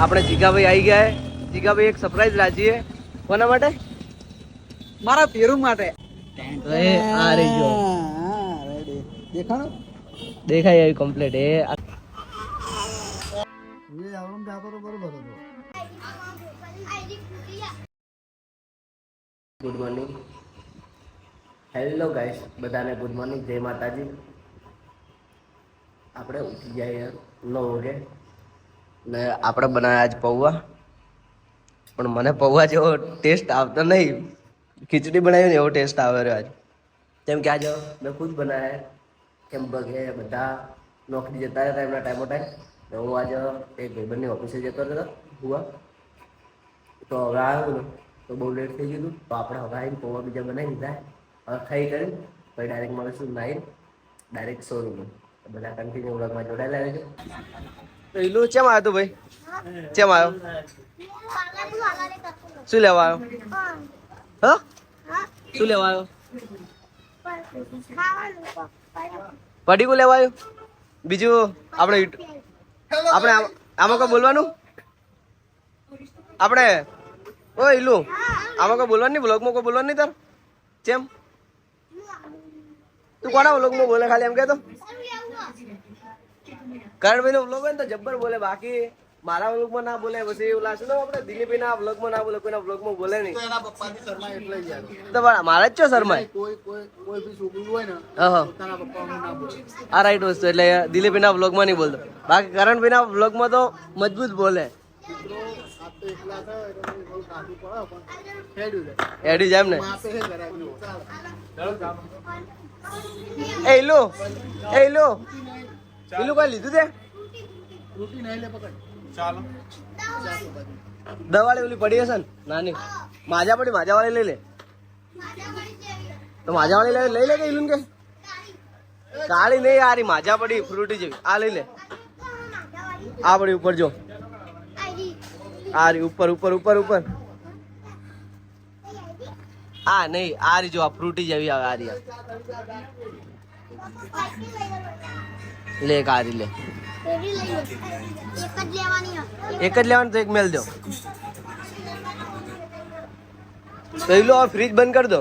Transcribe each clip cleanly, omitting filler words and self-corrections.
આપણે જીગાભાઈ આવી ગયા હે. જીગાભાઈ એક સરપ્રાઈઝ લાજી હે. કોના માટે? મારા પેરુ માટે. તો એ આ રહી ગયો. રેડી દેખાણો દેખાય આવી કમ્પ્લીટ એ એ આવડમ જાતો તો બરોબર હતો. Good morning. હેલો ગાઈસ, બધાને ગુડ મોર્નિંગ, જય માતાજી. આપણે ઉઠી જાય 9 વાગે ને આપણે બનાવ્યા આજ પૌવા. પણ મને પૌવા જેવો ટેસ્ટ આવતો નહીં. ખીચડી બનાવી ને એવો ટેસ્ટ આવે રહ્યો આજ. કેમ કે આજે મેં ખુદ બનાવ્યા. કેમ કે બધા નોકરી જતા રહેતા એમના ટાઈમો ટાઈમ. હું આજે એક ભાઈબંધની ઓફિસે જતો હતો હુવા. તો હવે આવ્યો ને તો બહુ લેટ થઈ ગયું. તો આપણે હવે આવીને પૌવા બીજા બનાવી દીધા. હવે ખાઈ કરીને પછી ડાયરેક્ટ મળીશું નાઈને ડાયરેક્ટ શોરૂમ. બધા કન્ટિન્યુ વ્લોગમાં જોડાયેલા રહેજો. પેલું ચેમ આવ્યો તું ભાઈ? ચેમ આવ્યો? શું લેવા આવ્યો? હા, શું લેવા આવ્યો? પડીકું લેવા આવ્યો? બીજું આપણે આમાં કોઈ બોલવાનું? આપણે ઓ ઇલુ આમાં કોઈ બોલવાનું નહીં? બ્લોગમાં કોઈ બોલવાનું નહીં તાર? ચેમ તું કોના બ્લોગમાં બોલે? ખાલી એમ કહેતો કરણભાઈ નો બ્લોગ હોય ને તો જબ્બર બોલે. બાકી મારા બ્લોગમાં ના બોલે. પછી એવું લાગશે ને આપણે દિલીપભાઈ ના બ્લોગમાં ના બોલે, કોઈના બ્લોગમાં બોલે નહીં. તો એના પપ્પાથી શર્મા એટલે જ યાર. તો મારા જ છો શર્મા. કોઈ બી છોકરું હોય ને હા, પોતાના પપ્પાનું ના બોલે. આ રાઈટ વસ્તુ. એટલે દિલીપભાઈ ના બ્લોગમાં નહીં બોલતો. બાકી કરણભાઈ ના બ્લોગમાં તો મજબૂત બોલે. મિત્રો આ તો એકલા થાય એટલે થોડું કાઢવું પડે પણ હેડ્યું જાય. એડી જાય એમ ને. માપે હે ઘરે એ ઇલુ કોઈ લીધું તે? રૂટી નહીં લે પકડ. ચાલો દવાળી ઓલી પડી હશે ને નાની માજા પડી. માજા વાળી લઈ લે. તો માજા વાળી લઈ લે કે ઇલુન કે કાળી નહીં યાર, માજા પડી ફ્રૂટી જેવી. આ લઈ લે. આ પડી ઉપર જો. આ રી ઉપર ઉપર ઉપર ઉપર. આ નહીં, આ રી જો. આ ફ્રૂટી જેવી આવે. આ રી લે. એક આ રી લે. એક જ લેવાનું તો એક મેલ દો. પેલો ફ્રીજ બંધ કરી દો.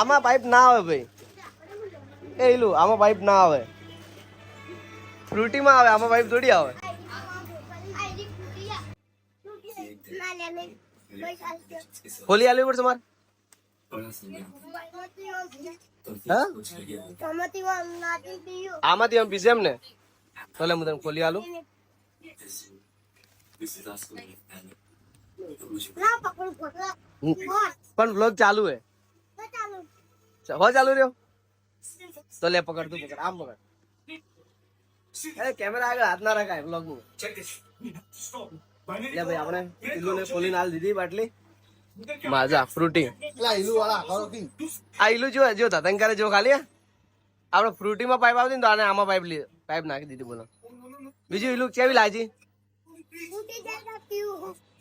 આમાં પાઇપ ના આવે ભાઈ. એ ઇલું આમાં પાઇપ ના આવે. ફ્રૂટીમાં આવે, આમાં પાઇપ થોડી આવે. હોલી આલવી પડશે મારે. હા, આમાંથી આમ પીસે એમ ને. તો લે હું તને ખોલી આલું. પણ વ્લોગ ચાલુ હે. હો ચાલુ રહ્યો તો લે પકડ. તું પકડ. આમ પકડ. અરે કેમેરા આગળ હાથ ના રખાય વ્લોગ નું. લે ભાઈ આપણે ઇલુ ને ખોલીને હાલ દીધી બાટલી માજા ફ્રૂટી. પેલા ઈલુ વાળા આખો કિંગ. આ ઇલુ જો જો તતંકારે જો ખાલી આપણે ફ્રૂટીમાં પાઇપ આવતી ને તો આને આમાં પાઇપ નાખી દીધી. બોલો બીજું ઇલુ કેવી લાગી?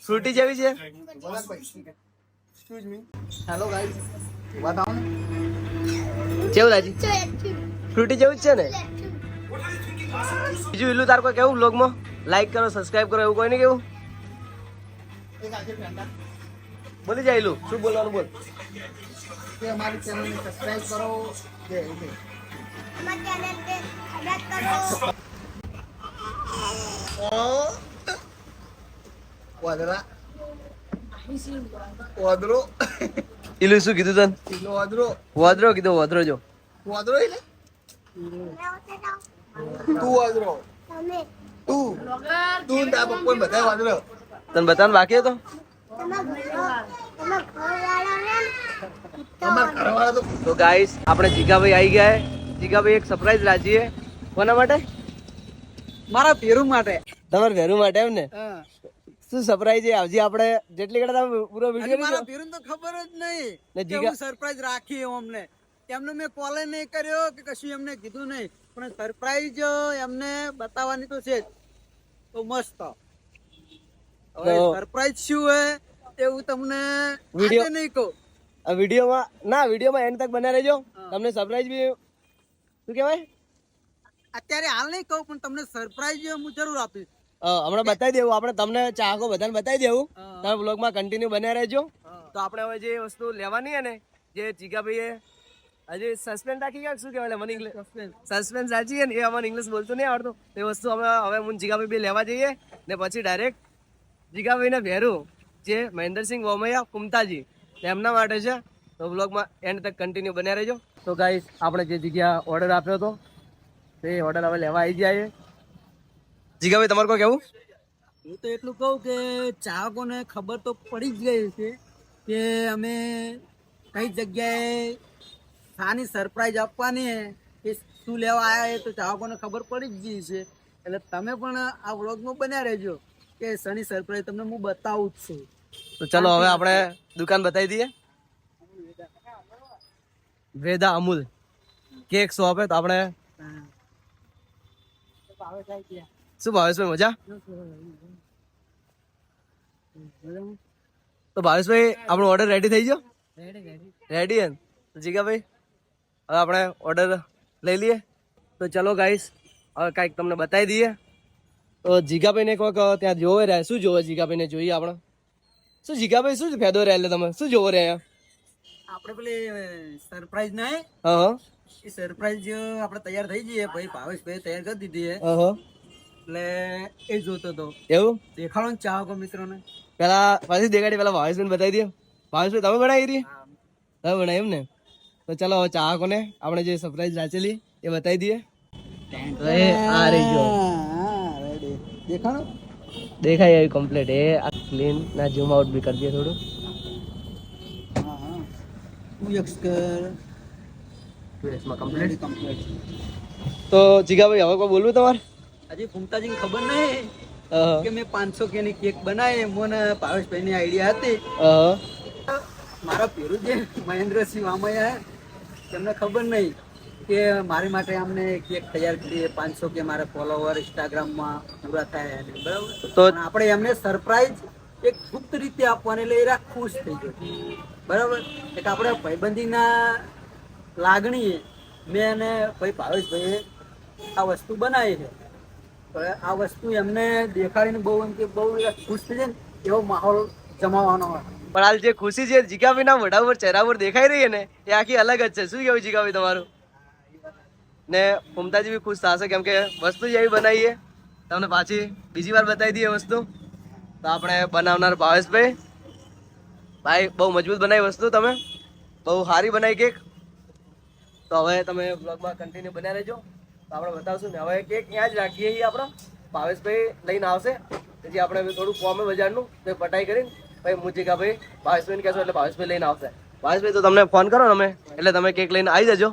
ફ્રૂટી જેવી છે. Excuse me. Hello guys. બતાવો ને કેવું લાગી? ફ્રૂટી જેવું જ છે ને. બીજું ઇલુ તાર કોઈ કેવું બ્લોગમાં લાઈક કરો, સબસ્ક્રાઇબ કરો એવું કોઈ નહીં કેવું? એક આખી ફેંટા બોલી જાય ઇલુ. શું બોલવાનું બોલ. કે અમારી ચેનલને સબસ્ક્રાઇબ કરો. કે ઓકે વાદરા વાદરો ઇલુ શું કીધું તને? ઈલો વાદરો વાદરો કીધું. વાદરો જો. વાદરો એટલે તું વાદરો તું તું ને તારા પપ્પા બધા વાદરો. તને બતાવવાનું બાકી હતો? અમારા ઘરવાળા તો ગાઈસ આપણે જીગાભાઈ આવી ગયા હે. જીગાભાઈ એક સરપ્રાઈઝ લાજી હે. કોના માટે? મારા પેરુ માટે. તમારે વેરું માટે એમ ને. હા, શું સરપ્રાઈઝ છે? આવજી આપણે જેટલી ઘડા તમે પૂરો વિડીયો મારા પેરુને તો ખબર જ નહીં ને કે હું સરપ્રાઈઝ રાખી અમને. એમને મેં કોલ નહીં કર્યો કે કશું એમને કીધું નહીં, પણ સરપ્રાઈઝ એમને બતાવવાની તો છે જ. તો મસ્ત. હવે સરપ્રાઈઝ શું હે એવું તમને વિડીયો નહીં કહું. વિડીયોમાં એન્ડ તક બના રહેજો. તમને સરપ્રાઈઝ બી શું કહેવાય અત્યારે હાલ નહીં કહું, પણ તમને સરપ્રાઈઝ હું જરૂર આપીશ. હમણાં બતાવી દેવું આપણે તમને ચાહકો બધાને બતાવી દેવું હા. તમે બ્લોગમાં કન્ટિન્યુ બન્યા રહેજો હા. તો આપણે હવે જે વસ્તુ લેવાની છે ને જે જીગાભાઈએ હજી સસ્પેન્સ રાખી ગયા શું કહેવાય મને ઇંગ્લિશ સસ્પેન્સ રાખી છે ને એ અમને ઇંગ્લિશ બોલતું નહીં આવડતું એ વસ્તુ અમે હવે હું જીગાભાઈ બે લેવા જઈએ ને પછી ડાયરેક્ટ જીગાભાઈને ભેરું જે મહેન્દ્રસિંહ વોમૈયા કુમતાજી એમના માટે છે તો બ્લોગમાં એન્ડ તક કન્ટિન્યુ બન્યા રહેજો તો ગાઈસ આપણે જે જગ્યા ઓર્ડર આપ્યો હતો તે ઓર્ડર હવે લેવા આવી જાય જીગાભાઈ તમારે કોઈ કેવું હું તો એટલું કહું કે ચાહકોને ખબર તો પડી જ ગઈ છે કે અમે કઈ જગ્યાએ શાની સરપ્રાઈઝ આપવાની છે એ શું લેવા આવ્યા એ તો ચાહકોને ખબર પડી જ ગઈ છે એટલે તમે પણ આ વ્લોગમાં બન્યા રહેજો કે શની સરપ્રાઈઝ તમને હું બતાવું જ છું. તો ચલો હવે આપણે દુકાન બતાવી દઈએ વેદા અમૂલ કેક શોપ હે તો આપણે શું ભાવેશભાઈ મજા તો ભાવેશભાઈ આપણો ઓર્ડર રેડી થઈ ગયો રેડી હે તો જીગાભાઈ હવે આપણે ઓર્ડર લઈ લઈએ તો ચલો ગાઈસ હવે કાંઈક તમને બતાવી દઈએ તો જીગાભાઈને કોઈક ત્યાં જોવે રહ્યા શું જોવે જીગાભાઈને જોઈએ આપણે શું જીગાભાઈ શું ફાયદો રહે એટલે તમે શું જોવો રહ્યા આપણે પેલી સરપ્રાઈઝ નહીં હા હા એ સરપ્રાઈઝ આપણે તૈયાર થઈ જઈએ ભાઈ ભાવેશભાઈ તૈયાર કરી દીધી છે હા એટલે એ જોતો હતો એવું દેખાડો ને ચાહકો મિત્રોને. પેલા પાછી દેખાડી પેલા ભાવેશભાઈને બતાવી દઈએ ભાવેશભાઈ તમે બનાવી હતી તમે બનાવી એમ ને તો ચલો હવે ચાહકોને આપણે જે સરપ્રાઈઝ રાખેલી એ બતાવી દઈએ તો એ આ રહી ગયો દેખાડો દેખાય એવી કમ્પ્લીટ એ આ ક્લીન ના ઝૂમ આઉટ બી કરી દઈએ થોડું હા હા તું એક કર કમ્પ્લીટ કમ્પ્લીટ. તો જીગાભાઈ હવે કોઈ બોલવું તમારે હજી ફૂમતાજીને ખબર નહીં કે મેં 500 કેની કેક બનાવી મને ભાવેશભાઈની આઈડિયા હતી મારા પેરું જે મહેન્દ્રસિંહ વામૈયા તેમને ખબર નહીં કે મારી માટે અમને કેક તૈયાર કરી 500 કે મારા ફોલોવર ઇન્સ્ટાગ્રામમાં પૂરા થાય અને બરાબર તો પણ આપણે એમને સરપ્રાઈઝ એક ગુપ્ત રીતે આપવાને લઈ એરા ખુશ થઈ ગયો બરાબર એક આપણે ભાઈબંધીના લાગણી મેં અને ભાઈ ભાવેશભાઈએ આ વસ્તુ બનાવી છે હવે આ વસ્તુ એમને દેખાડીને બહુ એમ કે બહુ ખુશ થઈ જાય ને એવો માહોલ જમાવવાનો હોય. પણ હાલ જે ખુશી છે જીગાભાઈના મોઢા ઉપર ચહેરા પર દેખાઈ રહી છે ને એ આખી અલગ જ છે શું કેવું જીગાભાઈ તમારું ને મમતાજી બી ખુશ થશે કેમ કે વસ્તુ જ એવી બનાવીએ તમને પાછી બીજી વાર બતાવી દઈએ વસ્તુ તો આપણે બનાવનાર ભાવેશભાઈ ભાઈ બહુ મજબૂત બનાવી વસ્તુ તમે બહુ સારી બનાવી કેક તો હવે તમે બ્લોગમાં કન્ટિન્યુ બન્યા રહેજો તો આપણે બતાવશું ને હવે કેક ત્યાં જ રાખીએ છીએ આપણે ભાવેશભાઈ લઈને આવશે પછી આપણે થોડું કોમે બજારનું તો પટાઈ કરીને ભાઈ હું જીગાભાઈ ભાવેશભાઈને કહેશો એટલે ભાવેશભાઈ લઈને આવશે ભાવેશભાઈ તો તમને ફોન કરો ને અમે એટલે તમે કેક લઈને આવી જજો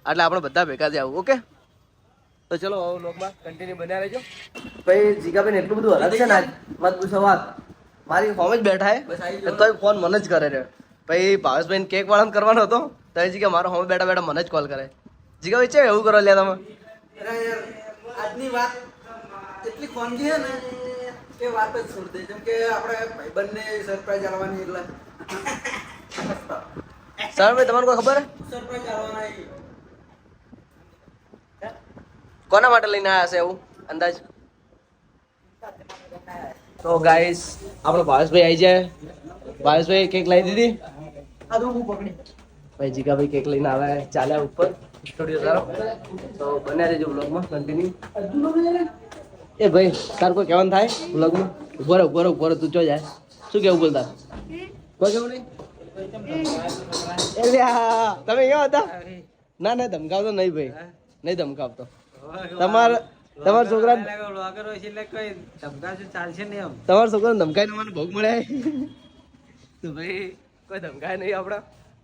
એટલે આપણે બધા ભેગા જ આવું ઓકે તો ચલો હવે લોકમાં કન્ટિન્યુ બન્યા રહેજો ભાઈ જીગાભાઈને એટલું બધું હલક છે ને મત પૂછો વાત મારી હોમ જ બેઠા હે તોય ફોન મને જ કરે છે ભાઈ ભાવેશભાઈને કેક વાળાને કરવાનો હતો તો એ જીગા મારો હોમ બેઠા બેઠા મને જ કોલ કરે જીગાભાઈ છે એવું કરો લ્યા તમે અરે યાર આજની વાત એટલી ખોનગી છે ને એ વાત જ છોડ દે જેમ કે આપણે ભાઈબંધને સરપ્રાઈઝ આવવાની એટલે સર ભાઈ તમારે કોઈ ખબર હે સરપ્રાઈઝ આવવાના કોના માટે લઈને આવ્યા છે એવું અંદાજ તો ગાઈસ આપણો ભાવેશભાઈ આવી જાય ભાવેશભાઈ કેક લાવી દીધી આ તો હું પકડી ભાઈ જીગાભાઈ કેક લઈને આવ્યા ચાલ્યા ઉપર સ્ટુડિયો સારો તો બન્યા રહેજો બ્લોગમાં કન્ટિન્યુ એ ભાઈ તાર કોઈ કહેવાનું થાય બ્લોગમાં ઉભો રહો તું ચો જાય શું કેવું બોલતા કોઈ કેવું નહીં એટલે હા તમે અહીંયા હતા ના ધમકાવતો નહીં ભાઈ નહીં ધમકાવતો તમારા છોકરાને તમારા છોકરાને ધમકાઈને મને ભોગ મળ્યા તો ભાઈ કોઈ ધમકાય નહીં આપડા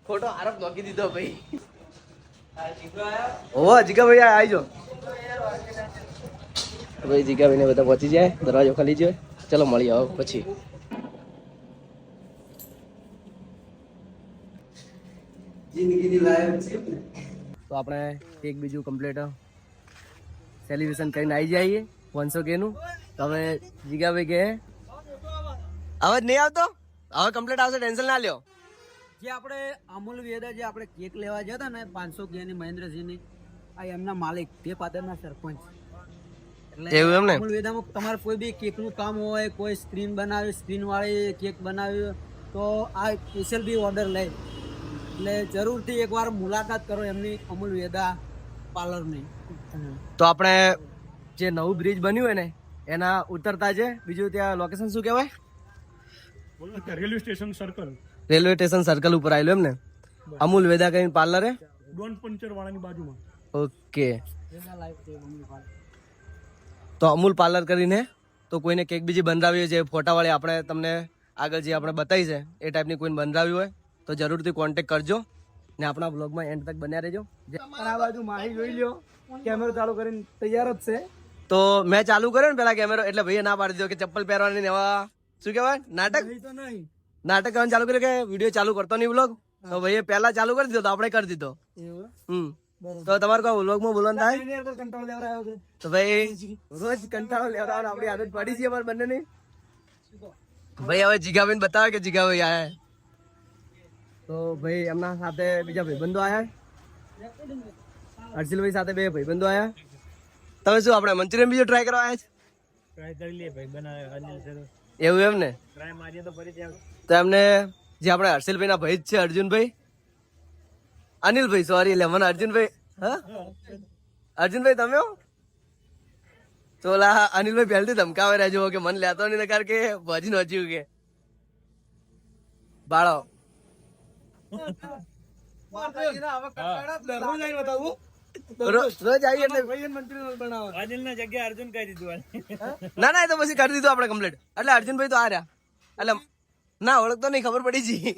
ખોટો આરોપ નોકી દીધો ભાઈ ઓ જીગાભાઈ આવી જાઓ ભાઈ જીગાભાઈ ને બધા પહોંચી જાય દરવાજો ખાલી જાય ચલો મળીએ હવે પછી જિંદગીની લાઈફ છે તો આપણે કેક બીજું કમ્પ્લીટ સેલિબ્રેશન કરીને આવી જઈએ 500 કે નું તો હવે જીગાભાઈ કે અવાજ નહીં આવતો હવે કમ્પ્લીટ આવશે ટેન્શન ના લ્યો જે આપણે અમૂલ વેદા જે આપણે કેક લેવા જતા ને 500 કેની મહેન્દ્રસિંહની આ એમના માલિક તે પાદરના સરપંચ એવું એમ ને? અમૂલ વેદામાં તમારે કોઈ બી કેકનું કામ હોય, કોઈ સ્ક્રીન બનાવી, સ્ક્રીન વાળી કેક બનાવી તો આ સ્પેશિયલ બી ઓર્ડર લે. એટલે જરૂરથી એકવાર મુલાકાત કરો એમની અમૂલ વેદા પાર્લરની. તો આપણે જે નવું બ્રિજ બન્યું હોય ને એના ઉતરતા છે બીજું ત્યાં લોકેશન શું કહેવાય? Railway station circle, railway station circle ઉપર આવેલું એમ ને? અમૂલ વેદા કઈ પાર્લર હે? ડોન પંચર વાળાની બાજુમાં. ઓકે. તો અમૂલ પાર્લર કરીને તો કોઈને કેક બીજી બંધાવી છે ફોટાવાળી આપણે તમને આગળ જે આપણે બતાવી છે એ ટાઈપની કોઈને બંધાવી હોય તો જરૂરથી કોન્ટેક કરજો ને આપણા બ્લોગમાં એન્ડ તક બન્યા રહેજો. આ બાજુ માહી જોઈ લ્યો, કેમેરો ચાલુ કરીને તૈયાર જ છે. તો મેં ચાલુ કર્યો ને પેલા કેમેરો એટલે ભાઈએ ના પાડી દીધો કે ચપ્પલ પહેરવાની ને એવા શું કહેવાય નાટક નહીં તો નહીં. નાટક કરવાનું ચાલુ કર્યું કે વિડીયો ચાલુ કરતો નહીં વ્લોગ તો ભાઈએ પહેલા ચાલુ કરી દીધો તો આપણે કરી દીધો. એવું તો તમારે કોઈ વ્લોગમાં બોલવાનું થાય કંટાળો લેવડાવ્યો છે. તો ભાઈ રોજ કંટાળો લેવડાવવાનો આપણી આદત પડી છે અમારે બંનેની. ભાઈ હવે જીગાભાઈ બતાવે કે જીગાભાઈ આયા. તો ભાઈ એમના સાથે બીજા ભાઈબંધો આયા, હર્ષિલભાઈ સાથે બે ભાઈબંધો આયા. તમે શું આપણે મંચુરિયન બીજો ટ્રાય કરવા આવ્યા છે? ટ્રાય કરી લે ભાઈ, બનાવે અનિલ સર. એવું એમ ને? ટ્રાય મારીએ તો ફરીથી આવે. તો એમને જે આપણે હર્ષિલભાઈ ના ભાઈ જ છે અર્જુનભાઈ, અનિલભાઈ સોરી એટલે મને અર્જુનભાઈ, હા અર્જુનભાઈ તમે હો? તો ઓલા અનિલભાઈ પહેલથી ધમકાવે રહેજો કે મને લેતો નહીં નકાર કે ભજી નોચ્યું કે બાળો. રોજ આવીએ એટલે અનિલના જગ્યાએ અર્જુન કહી દીધું. ના ના એ તો પછી કરી દીધું આપણે કમ્પ્લીટ. એટલે અર્જુનભાઈ તો આ રહ્યા એટલે ના ઓળખતો નહીં, ખબર પડી જી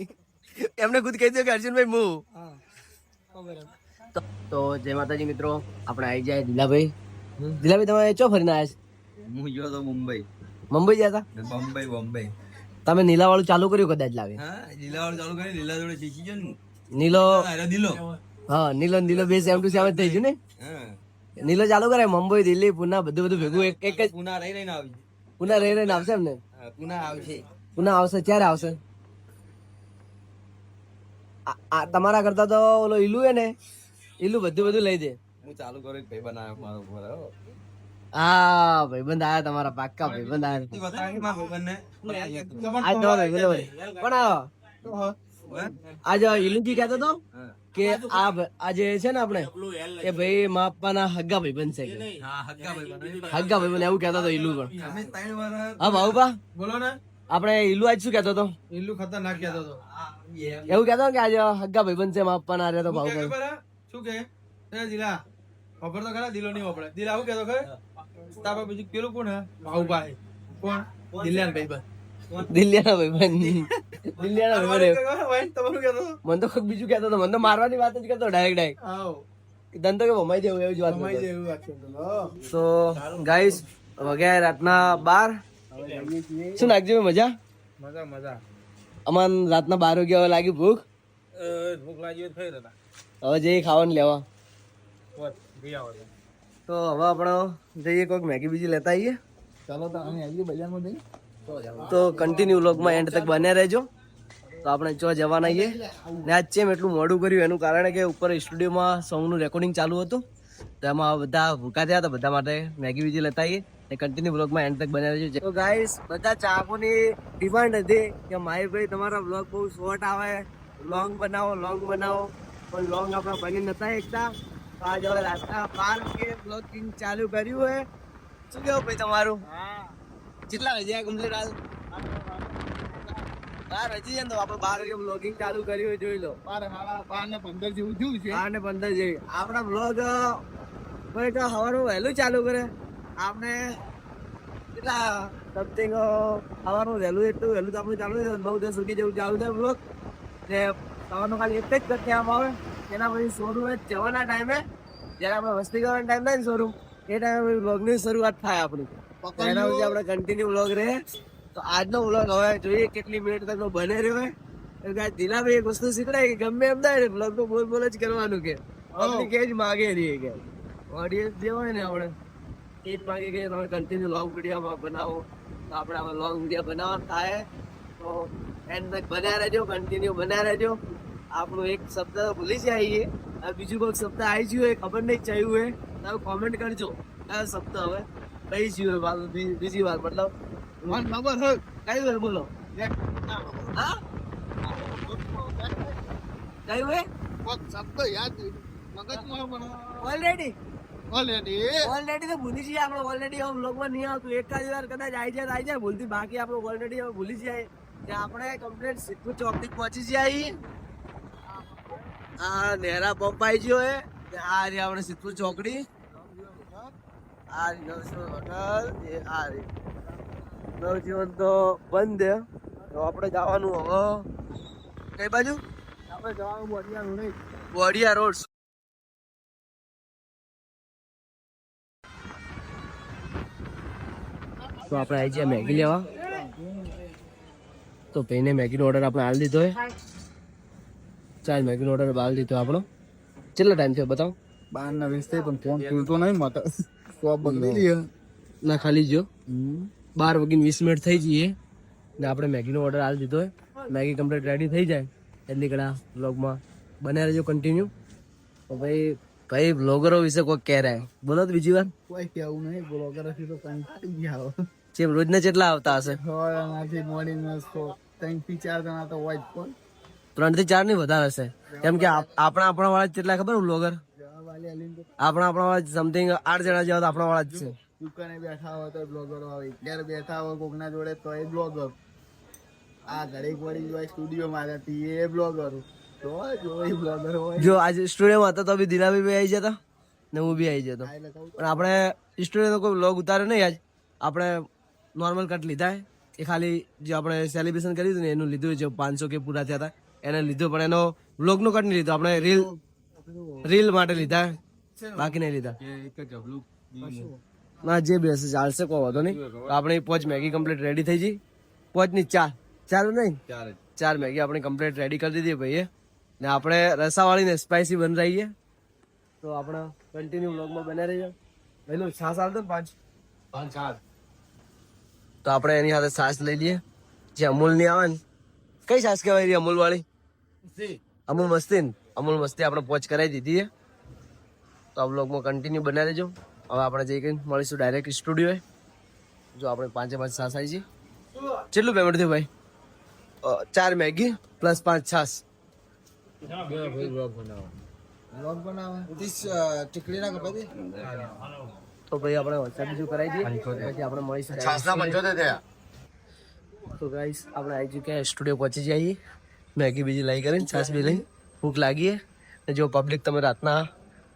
એમને ખુદ કહી દીધું કે અર્જુનભાઈ હું. તો જય માતાજી મિત્રો, આપણે આવી જાય દિલાભાઈ. દિલાભાઈ તમે ચો ફરીને આવ્યા છે? હું ગયો તો મુંબઈ. મુંબઈ ગયા હતા? બોમ્બે. તમે નીલા વાળું ચાલુ કર્યું કદાચ લાગે. હા, લીલાવાળું ચાલુ કરી, લીલા જોડે શીખી ગયો ને. નીલો અરે દિલો. હા નીલો બે સેમ ટુ સેમ જ થઈ ગયું ને. હા. નીલો ચાલુ કરે મુંબઈ દિલ્હી પુના બધું ભેગું એક જ પુના રહીને આવી. પુના રહી રહીને આવશે એમ ને? હા, પુના આવશે. પુના આવશે ક્યારે આવશે? આ તમારા કરતા તો ઓલો ઈલુ હે ને, ઈલુ બધું લઈ દે. હું ચાલુ કરું એક ભાઈ બનાવ્યો મારો ઉપર. હો. હા ભાઈબંધ આયા તમારા, પાક્કા ભાઈબંધ આયા. ઈ બતાવી મારા ભાઈબંધને. આજ તો ભાઈ પણ આવો આજ ઈલુજી કહેતો તો હા. કે આ જે છે ને આપણે કે ભાઈ મા પપ્પાના હગ્ગા ભાઈબંધ છે કે હા, હગ્ગા ભાઈ બનાવી. હગ્ગા ભાઈબંધ એવું કહેતો તો ઈલુ પણ. અમે 3 વાર. હા ભાઉભા બોલો ને, આપણે ઈલુ આજ શું કહેતો તો? ઈલ્લુ ખતરનાક કહેતો હતો. એવું કહેતો કે આજે હગ્ગા ભાઈબંધ છે મા પપ્પાના હારે તો ભાઉભાઈ. શું કે એ દિલા ખબર તો ખરા, દિલો નહીં વાપરે. દિલા શું કહેતો ખબર? તારા બીજું પેલું કોણ હે? ભાઉભાઈ. કોણ? દિલ્યાન ભાઈબંધ. દિલ્હીના ભાઈબંધ. દિલ્હીના ભાઈબંધ. ભાઈ તમારું કહેતો હતો? મને તો કોઈક બીજું કહેતો હતો, મને તો મારવાની વાત જ કરતો ડાયરેક્ટ. આવો ધન તો કે ભમાઈ જેવું એવી જ વાત કમાઈ કરતો. જાય એવું વાત છે. તો ગાઈસ વગેરે રાતના 12 શું નાખજો મજા મજા અમાન રાતના 12 વાગ્યા હવે લાગી ભૂખ. ભૂખ લાગી થઈ રહ્યા હવે જઈએ ખાવાનું લેવા. ગયા તો હવે આપણે જઈએ કોઈક મેગી બીજી લેતા આવીએ. ચાલો તો અમે આવીએ બજારમાં જઈ. તો કન્ટિન્યુ વ્લોગમાં એન્ડ તક બન્યા રહેજો. તો આપણે ચો જવાના છીએ ને આજ ચેમ એટલું મોડું કર્યું એનું કારણ કે ઉપર સ્ટુડિયોમાં સોંગનું રેકોર્ડિંગ ચાલુ હતું તો એમાં બધા ભૂખા થયા તો બધા માટે મેગી બીજી લેતા આવીએ ને કન્ટિન્યુ વ્લોગમાં એન્ડ તક બન્યા રહેજો. તો ગાઈસ બધા ચાહકોની ડિમાન્ડ હતી કે માહિરભાઈ તમારા વ્લોગ બહુ શોર્ટ આવે, લોંગ બનાવો પણ લોંગ આપણા બની નતા એકતા. તો આજ હવે રાતના 12 કે બ્લોગિંગ ચાલુ કર્યું હોય. શું કેવું ભાઈ તમારું? કેટલા વાગ્યા કમ્પ્લીટ હાલ? 12 હજી છે ને તો આપણે 12 વાગે બ્લોગિંગ ચાલુ કર્યું હોય જોઈ લો. 12:15 જેવું થયું છે. 12:15 જેવી આપણા બ્લોગ કોઈ તો સવારનું વહેલું ચાલુ કરે. આપણે કેટલા સમથિંગ સવારનું વહેલું એટલું વહેલું તો આપણું ચાલુ થાય 9-10 સુધી જેવું ચાલુ થાય બ્લોગ ને સવારનું ખાલી એક જ કહેવામાં આવે. એના પછી શોરૂમ જવાના ટાઈમે જ્યારે આપણે વસ્તી કરવાનો ટાઈમ થાય ને શોરૂમ એ ટાઈમે બ્લોગની શરૂઆત થાય આપણી. એના પછી આપણે કન્ટિન્યુ બ્લોગ રહે. તો આજનો વ્લોગ હવે જોઈએ કેટલી મિનિટ તક બને રહ્યો. દિલાભાઈ એક વસ્તુ શીખડાય કે ગમે એમ થાય વ્લોગ તો બોલ જ કરવાનું કે પબ્લિક એ જ માગે રહી કે ઓડિયન્સ જે હોય ને આપણે એ જ માગે કે તમે કન્ટિન્યુ લોંગ વિડીયોમાં બનાવો. તો આપણે આમાં લોંગ વિડીયો બનાવવા થાય તો એન્ડ તક બન્યા રહેજો, કન્ટિન્યુ બન્યા રહેજો. આપણું એક શબ્દ ભૂલી જઈએ, બીજું કોઈ શબ્દ આવી ગયું હોય ખબર નહીં ચાલ્યું હોય તો કોમેન્ટ કરજો કયો શબ્દ હવે કઈ સિવાય વાત બીજી વાત મતલબ મને ખબર હોય કઈ વાર બોલો હા કઈ વે કોક શબ્દ યાદ મગજમાં મને ઓલરેડી ઓલરેડી તો ભૂલી જઈએ આપણે ઓલરેડી હવે બ્લોગમાં નહીં આવતું એકાદ વાર કદાચ આવી જાય ભૂલતી બાકી આપણે ઓલરેડી હવે ભૂલી જાય કે આપણે કમ્પ્લીટ સિદ્ધપુર ચોકડી પહોંચી જાય આ નેરા પંપ આવી ગયો હે આ રહી આપણે સિદ્ધપુર ચોકડી આ નવજીવન હોટલ એ આ રહી નવજીવન તો બંધ છે તો આપણે જવાનું હવે કઈ બાજુ આપણે જવાનું બોડિયાનું નહીં વડિયા રોડ તો આપણે આવી ગયા મેગી લેવા તો ભાઈને મેગીનો ઓર્ડર આપણે હાલ દીધો હે 4 મેગીનો ઓર્ડર હાલ દીધો આપણો કેટલો ટાઈમ થયો બતાવો 12:20 થઈ પણ ફોન ખુલતો નહીં મત સ્ટોપ બગડી લ્યો ના ખાલી જો 12:20 થઈ જઈએ ને આપણે મેગીનો ઓર્ડર હાલ દીધો હે મેગી કમ્પ્લીટ રેડી થઈ જાય એટલી કડા વ્લોગમાં બને રહેજો કન્ટિન્યુ તો ભાઈ વ્લોગરો વિશે કોઈ કહે રહે બોલો તો બીજી વાર કોઈ કેવું નહીં બ્લોગર હશે તો કંટાળી ગયા હો જેમ રોજના કેટલા આવતા હશે સવારમાંથી મોર્નિંગ તો 3 થી 4 જણા તો હોય જ પણ 3 થી 4 ની વધારે હશે કેમ કે આપણા વાળા કેટલા ખબર વ્લોગર જવાબ આલી આલીને તો આપણા વાળા સમથિંગ 8 જણા જેવા તો આપણા વાળા જ છે દુકાને બેઠા હોય તો બ્લોગરો આવે ઘેર બેઠા હોય કોકના જોડે તો એ બ્લોગર આ ઘડીક વળી હોય સ્ટુડિયો મારાથી એ બ્લોગર તો જો એ બ્લોગર હોય જો આજે સ્ટુડિયોમાં હતા તો બી દિલાભી બી આવી જતા ને હું બી આવી જતો એટલે કહું પણ આપણે સ્ટુડિયો કોઈ વ્લોગ ઉતાર્યો નહીં આજ આપણે નોર્મલ કટ લીધા હે એ ખાલી જે આપણે સેલિબ્રેશન કર્યું હતું ને એનું લીધું જે 500 કે પૂરા થયા હતા એને લીધું પણ એનો વ્લોગનો કટ નહીં લીધો આપણે રીલ માટે લીધા બાકી નહીં લીધા એક જબલું ના જે બેસે ચાલશે કોઈ વાંધો નહીં તો આપણે 5 મેગી કમ્પ્લીટ રેડી થઈ ગઈ 5 ની 4 નહીં 4 મેગી આપણે કમ્પ્લીટ રેડી કરી દીધી ભાઈએ ને આપણે રસાવાળી ને સ્પાઈસી બનાવી છે તો આપણે કન્ટિન્યુ વ્લોગમાં બને રહીએ પહેલું છાસ આવતો ને 5 તો આપણે એની સાથે છાસ લઈ લઈએ જે અમૂલની આવે ને કઈ છાસ કહેવાય રહી અમૂલ વાળી અમૂલ મસ્તી આપણે પોચ કરાવી દીધી છે તો આ વ્લોગમાં કન્ટિન્યુ બના રહેજો હવે આપણે જઈ કઈ મળીશું ડાયરેક્ટ સ્ટુડિયો જો આપણે 5 છાસ આવી છે કેટલું પેમેન્ટ થયું ભાઈ 4 મેગી પ્લસ 5 છાસ બ્લોગ બનાવે ટીકડીના કપાતી તો ભાઈ આપણે વરસાદ બીજું કરાવી દઈએ પછી આપણે મળીશું તો ગાઈસ આપણે આવી ચૂક્યા સ્ટુડિયો પહોંચી જઈએ મેગી બીજી લઈ કરીને છાસ બી લઈ ભૂખ લાગી ને જો પબ્લિક તમે રાતના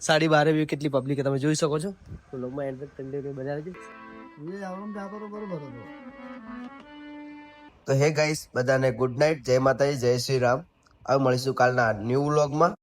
12:30 બી કેટલી પબ્લિક તમે જોઈ શકો છો તો લોગમાં એન્ટર કન્ટિન્યુ બજાર છે એ આવડું જાતો તો બરોબર હતો તો હે ગાઈસ બધાને ગુડ નાઇટ જય માતાજી જય શ્રી રામ હવે મળીશું કાલના ન્યૂ વ્લોગમાં